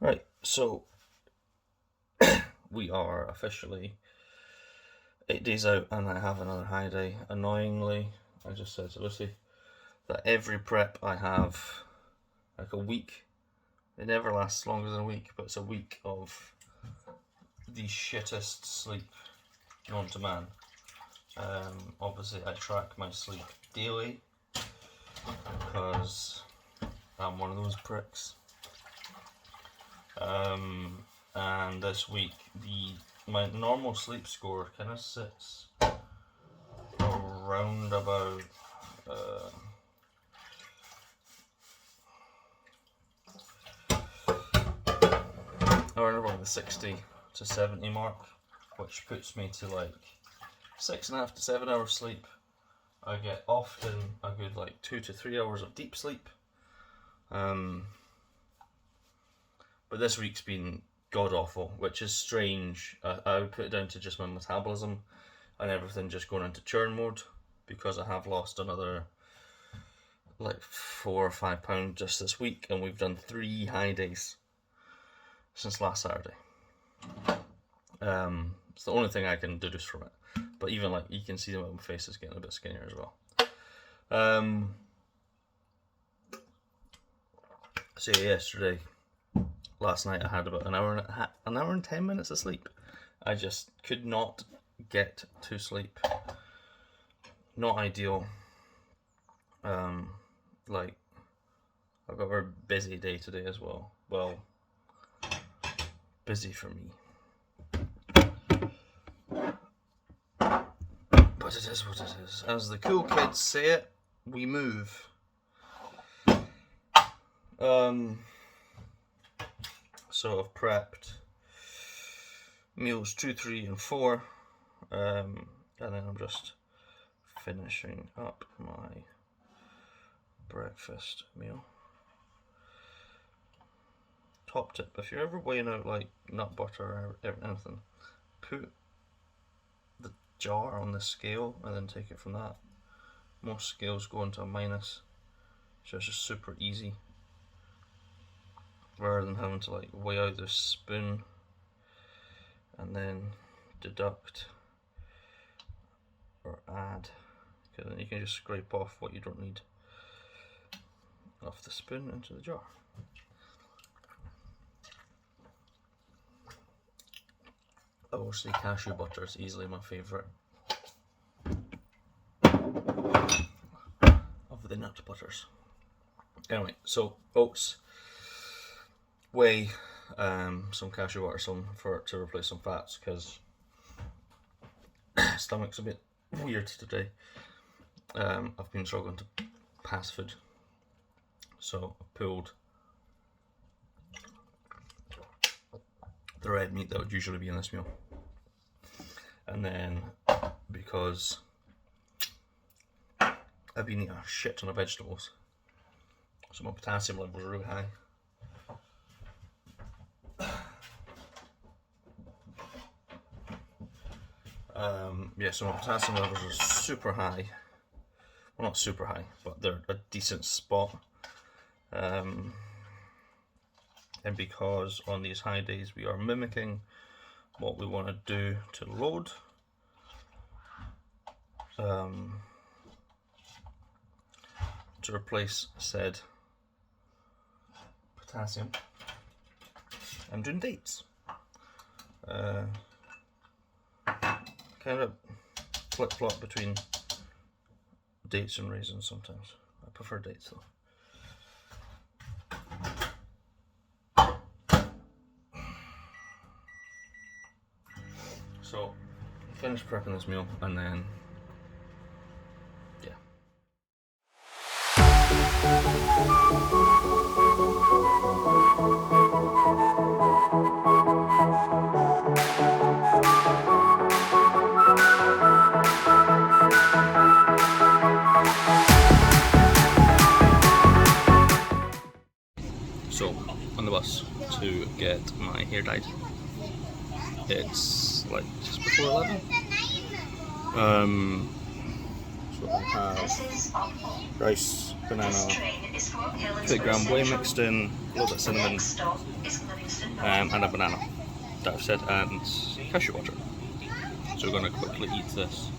Right, so we are officially 8 days out and I have another high day. Annoyingly, I just said to Lucy that every prep I have like a week. It never lasts longer than a week, but it's a week of the shittest sleep known to man. Obviously I track my sleep daily because I'm one of those pricks. And this week my normal sleep score kind of sits around about around the 60 to 70 mark, which puts me to like 6.5 to 7 hours sleep. I get often a good like 2 to 3 hours of deep sleep. But this week's been god awful, which is strange. I would put it down to just my metabolism and everything just going into churn mode, because I have lost another like 4 or 5 pounds just this week, and we've done 3 high days since last Saturday. It's the only thing I can deduce from it. But even like you can see that my face is getting a bit skinnier as well. So yesterday, last night I had about an hour and 10 minutes of sleep. I just could not get to sleep. Not ideal. Like I've got a very busy day today as well. Well, busy for me. But it is what it is. As the cool kids say it, we move. So I've prepped meals 2, 3 and 4, and then I'm just finishing up my breakfast meal. Top tip, if you're ever weighing out like nut butter or anything, put the jar on the scale and then take it from that. Most scales go into a minus, so it's just super easy, rather than having to like weigh out the spoon and then deduct or add, because then you can just scrape off what you don't need off the spoon into the jar. Obviously cashew butter is easily my favourite of the nut butters. Anyway, so oats, whey, some cashew butter, to replace some fats, because stomach's a bit weird today. I've been struggling to pass food, so I pulled the red meat that would usually be in this meal, and then because I've been eating a shit ton of vegetables, so my potassium levels are really high. So my potassium levels are super high. Well, not super high, but they're a decent spot. And because on these high days we are mimicking what we want to do to load, to replace said potassium, I'm doing dates. Kind of flip-flop between dates and raisins sometimes. I prefer dates though. So, finish prepping this meal and then, yeah. So, on the bus to get my hair dyed. It's like just before 11. So I have rice, banana, 50 gram whey mixed in, a little bit of cinnamon, and a banana that I've said, and cashew water. So we're going to quickly eat this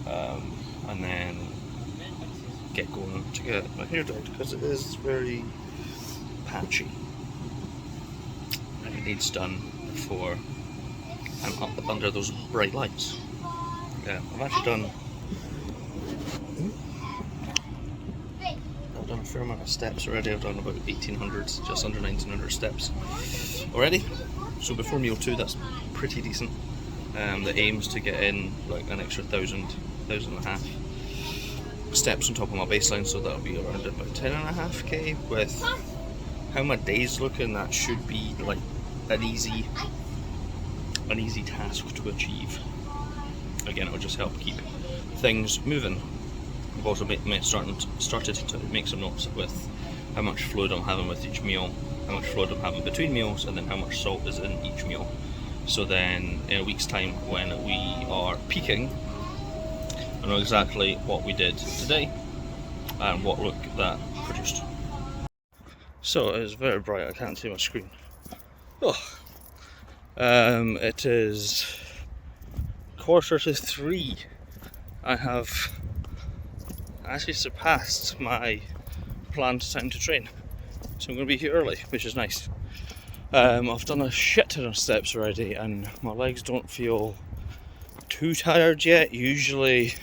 and then get going to get my hair dyed, because it is very patchy and it needs done before I'm up under those bright lights. I've actually done a fair amount of steps already. I've done about 1800, just under 1900 steps already. So before meal 2, that's pretty decent. The aim's to get in like an extra 1,000 and a half steps on top of my baseline, so that'll be around about 10.5k. With how my day's looking, that should be like an easy task to achieve. Again, it'll just help keep things moving. I've also started to make some notes with how much fluid I'm having with each meal, how much fluid I'm having between meals, and then how much salt is in each meal. So then in a week's time, when we are peaking, I know exactly what we did today and what look that produced. So it's very bright, I can't see my screen. It is 2:45. I have actually surpassed my planned time to train, so I'm going to be here early, which is nice. I've done a shit ton of steps already and my legs don't feel too tired yet. Usually,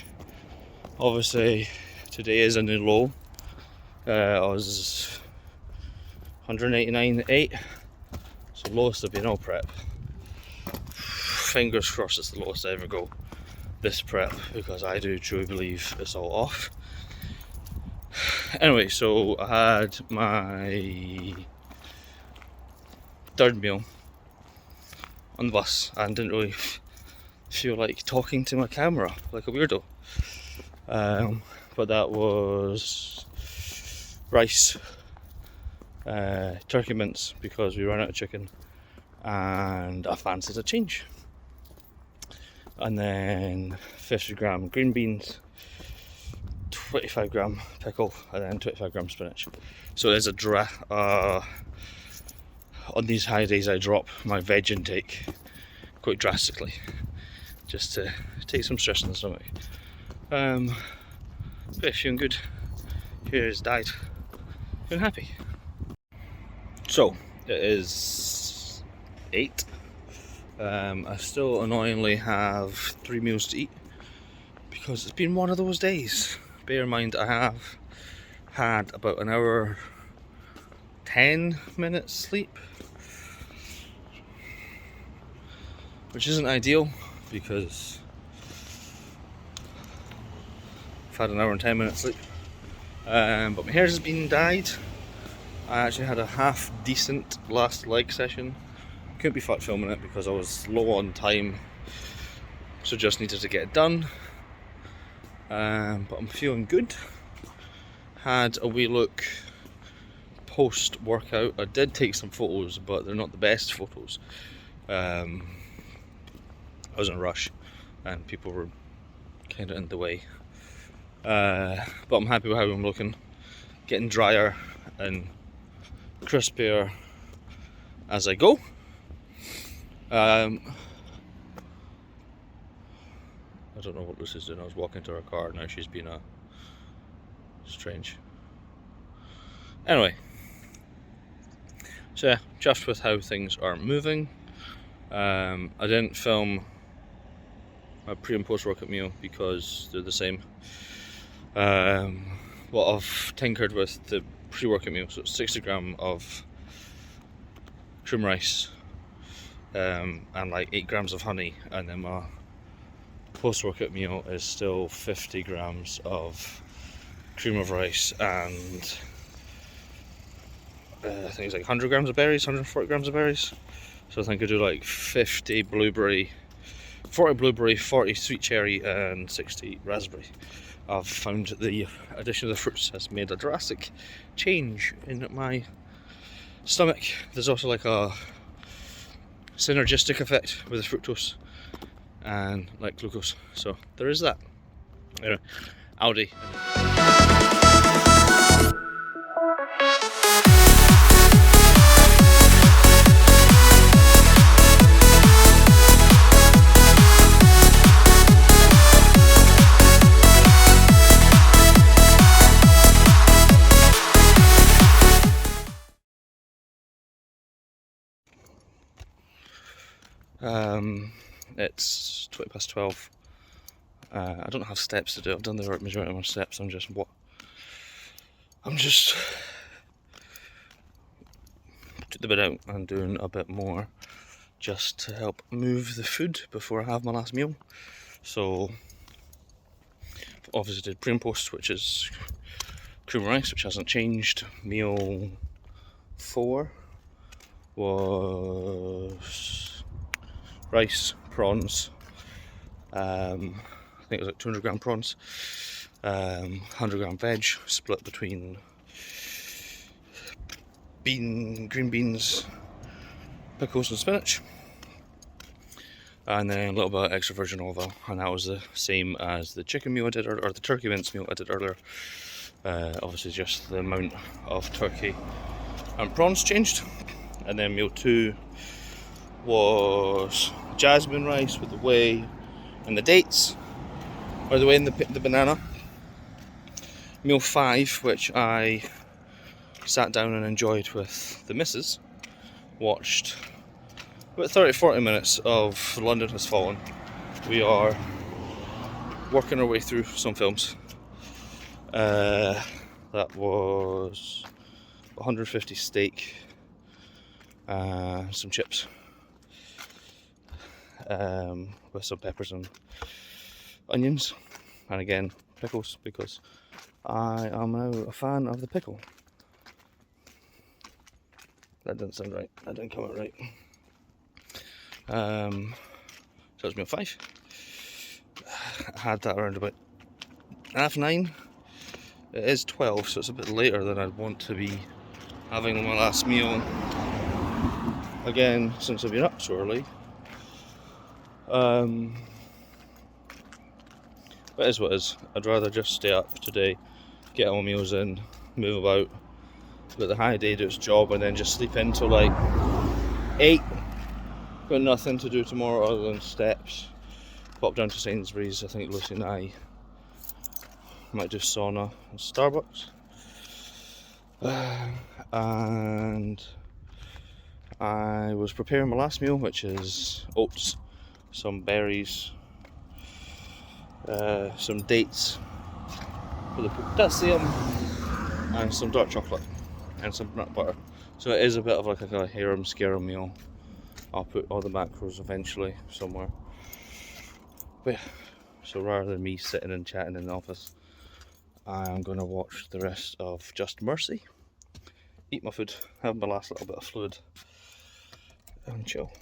obviously, today is a new low. I was 189.8, so lowest I've been all prep. Fingers crossed it's the lowest I ever go this prep, because I do truly believe it's all off. Anyway, so I had my third meal on the bus and didn't really feel like talking to my camera like a weirdo. But that was rice, turkey mince, because we ran out of chicken and I fancied a change. And then 50g green beans, 25g pickle, and then 25g spinach. So there's a on these high days I drop my veg intake quite drastically, just to take some stress in the stomach. But feeling good. Here's died. Feeling happy. So it is 8. I still annoyingly have 3 meals to eat because it's been one of those days. Bear in mind, I have had about an hour 10 minutes sleep, which isn't ideal because I've had an hour and 10 minutes sleep. But my hair has been dyed. I actually had a half decent last leg session. Couldn't be fucked filming it because I was low on time, so just needed to get it done. But I'm feeling good. Had a wee look post workout. I did take some photos, but they're not the best photos. I was in a rush and people were kind of in the way. But I'm happy with how I'm looking. Getting drier and crispier as I go. I don't know what Lucy's doing. I was walking to her car, now she's been strange. Anyway, so yeah, just with how things are moving. I didn't film a pre and post workout meal because they're the same. What I've tinkered with the pre-workout meal, so it's 60g of cream rice, and like 8g of honey, and then my post-workout meal is still 50g of cream of rice and I think it's like 100g of berries, 140g of berries. So I think I do like 40 blueberry, 40 sweet cherry and 60 raspberry. I've found the addition of the fruits has made a drastic change in my stomach. There's also like a synergistic effect with the fructose and like glucose, so there is that. Anyway, Audi. It's 12:20. I don't have steps to do. I've done the majority of my steps. I'm just took the bit out and doing a bit more just to help move the food before I have my last meal. So obviously did pre and post, which is cream rice, which hasn't changed. Meal 4 was rice, prawns. I think it was like 200 gram prawns, 100 gram veg, split between green beans, pickles and spinach, and then a little bit of extra virgin olive oil, and that was the same as the chicken meal I did, or the turkey mince meal I did earlier. Obviously just the amount of turkey and prawns changed. And then meal 2 was jasmine rice with the whey and the dates, or the whey and the banana. Meal 5, which I sat down and enjoyed with the missus, watched about 30-40 minutes of London Has Fallen. We are working our way through some films. That was 150 steak, some chips, with some peppers and onions, and again pickles, because I am now a fan of the pickle. That didn't sound right. That didn't come out right. So it's meal 5. I had that around about 9:30. It is 12, so it's a bit later than I'd want to be having my last meal. Again, since I've been up so early. But it is what it is. I'd rather just stay up today, get all my meals in, move about, let the high day do its job, and then just sleep in till like 8. Got nothing to do tomorrow other than steps. Pop down to Sainsbury's. I think Lucy and I might do sauna and Starbucks. And I was preparing my last meal, which is oats, some berries, some dates for the potassium, and some dark chocolate and some nut butter. So it is a bit of like a kind of harem scarum meal. I'll put all the macros eventually somewhere. But yeah, so rather than me sitting and chatting in the office, I'm going to watch the rest of Just Mercy, eat my food, have my last little bit of fluid, and chill.